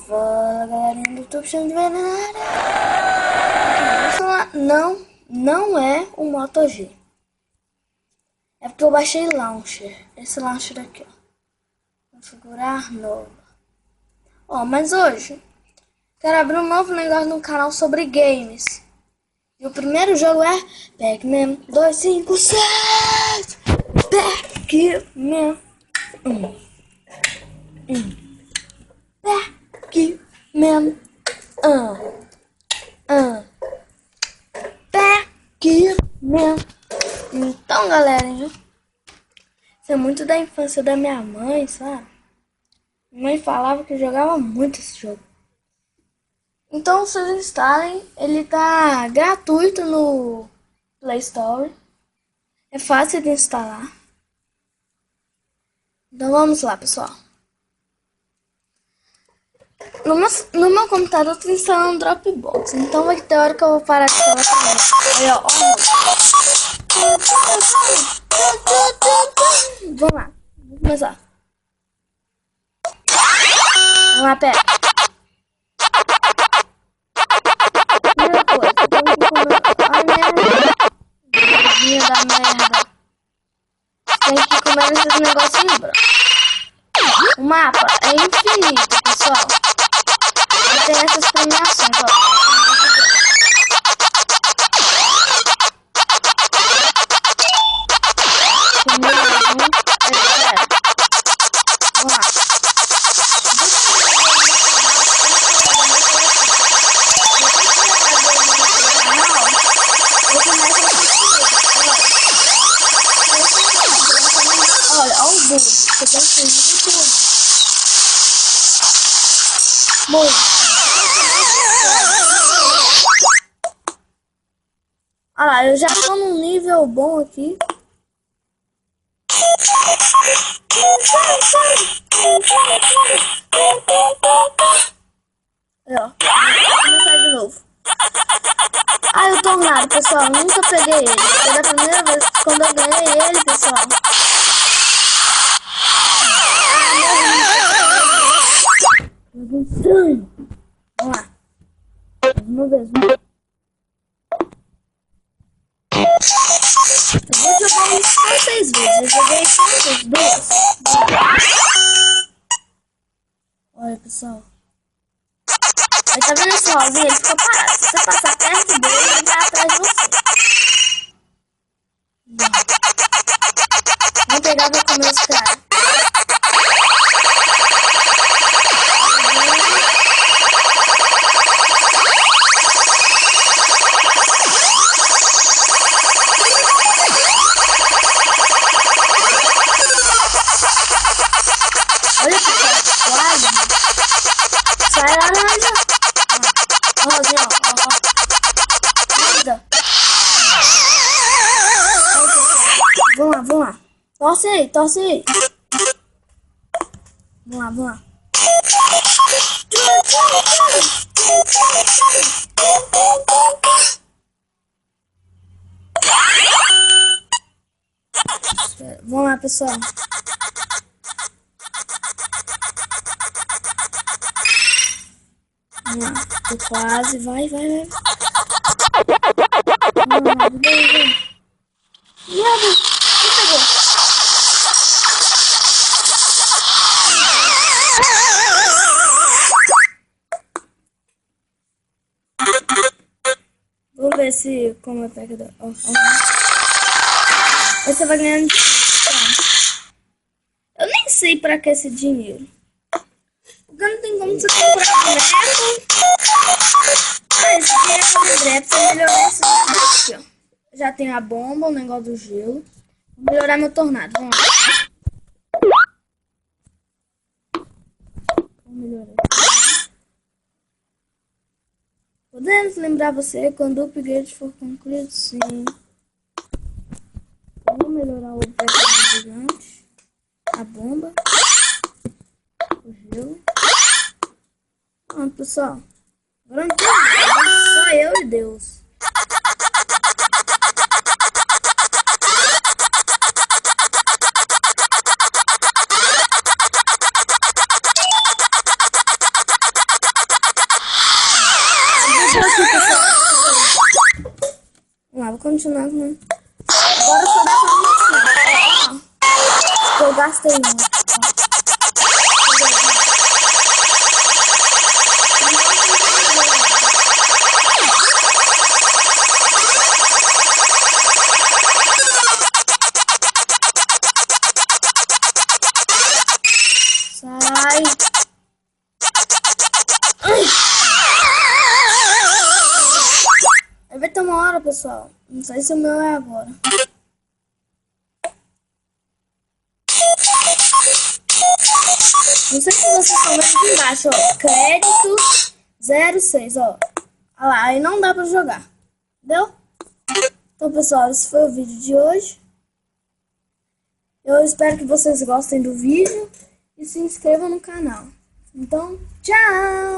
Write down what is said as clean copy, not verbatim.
Fala galerinha do YouTube, chama de não é o Moto G. É porque eu baixei Launcher. Esse Launcher aqui, ó. Configurar novo. Ó, mas hoje quero abrir um novo negócio no canal sobre games. E o primeiro jogo é Pac-Man 257. Pac-Man. Pac-Man. Pac-Man. Então, galerinha, isso é muito da infância da minha mãe, sabe? Minha mãe falava que jogava muito esse jogo. Então, vocês instalem. Ele tá gratuito no Play Store. É fácil de instalar. Então, vamos lá, pessoal. No meu computador eu tô instalando Dropbox. Então vai ter hora que eu vou parar de instalar também. Aí, ó. Vamos lá. Vamos começar. Vamos lá, pera. Primeira coisa. Ai, da merda. Tem que comer esses negocinhos brancos. O mapa é infinito, pessoal. Tem essas premiações, ó. Vamos lá. Olha, olha o bug. Você tem que fazer de tudo. Muito. Olha lá, eu já tô num nível bom aqui. Aí, ó. Vou começar de novo. Ah, o Tornado, pessoal. Eu nunca peguei ele. Foi a primeira vez quando eu ganhei ele, pessoal. Estranho. Vamos lá. Vamos ver. Eu vou jogar isso só 6 vezes. Eu joguei só 2. Olha, pessoal. Aí tá vendo esse rosinho? Ele fica parado. Se você passar perto dele, ele vai atrás de você. Vou pegar pra comer esse cara. Olha, pessoal, quase. Sai laranja. Rosinha, ó. Vamos lá. Torce aí. Vamos lá. Vamos lá, pessoal. Vamos lá, tô quase, vai. Vamos lá, vem. Merda, que pegou? Vamos ver se como eu pego. Você vai ganhando dinheiro. Eu nem sei pra que esse dinheiro. Porque não tem como você comprar boneco. Esse aqui é o André, pra você melhorar esse aqui, ó. Já tem a bomba, o negócio do gelo. Vou melhorar meu tornado, vamos lá. Vou melhorar. Podemos lembrar você quando o upgrade for concluído? Sim. Vamos melhorar o personagem gigante. A bomba. O gelo. Pronto, pessoal. Agora não tem nada, só eu e Deus. gastei um. Sai. Vai ter uma hora, pessoal. Não sei se o meu é agora. Não sei se vocês estão vendo aqui embaixo, ó. Crédito 06, ó. Olha lá, aí não dá pra jogar. Entendeu? Então, pessoal, esse foi o vídeo de hoje. Eu espero que vocês gostem do vídeo e se inscrevam no canal. Então, tchau!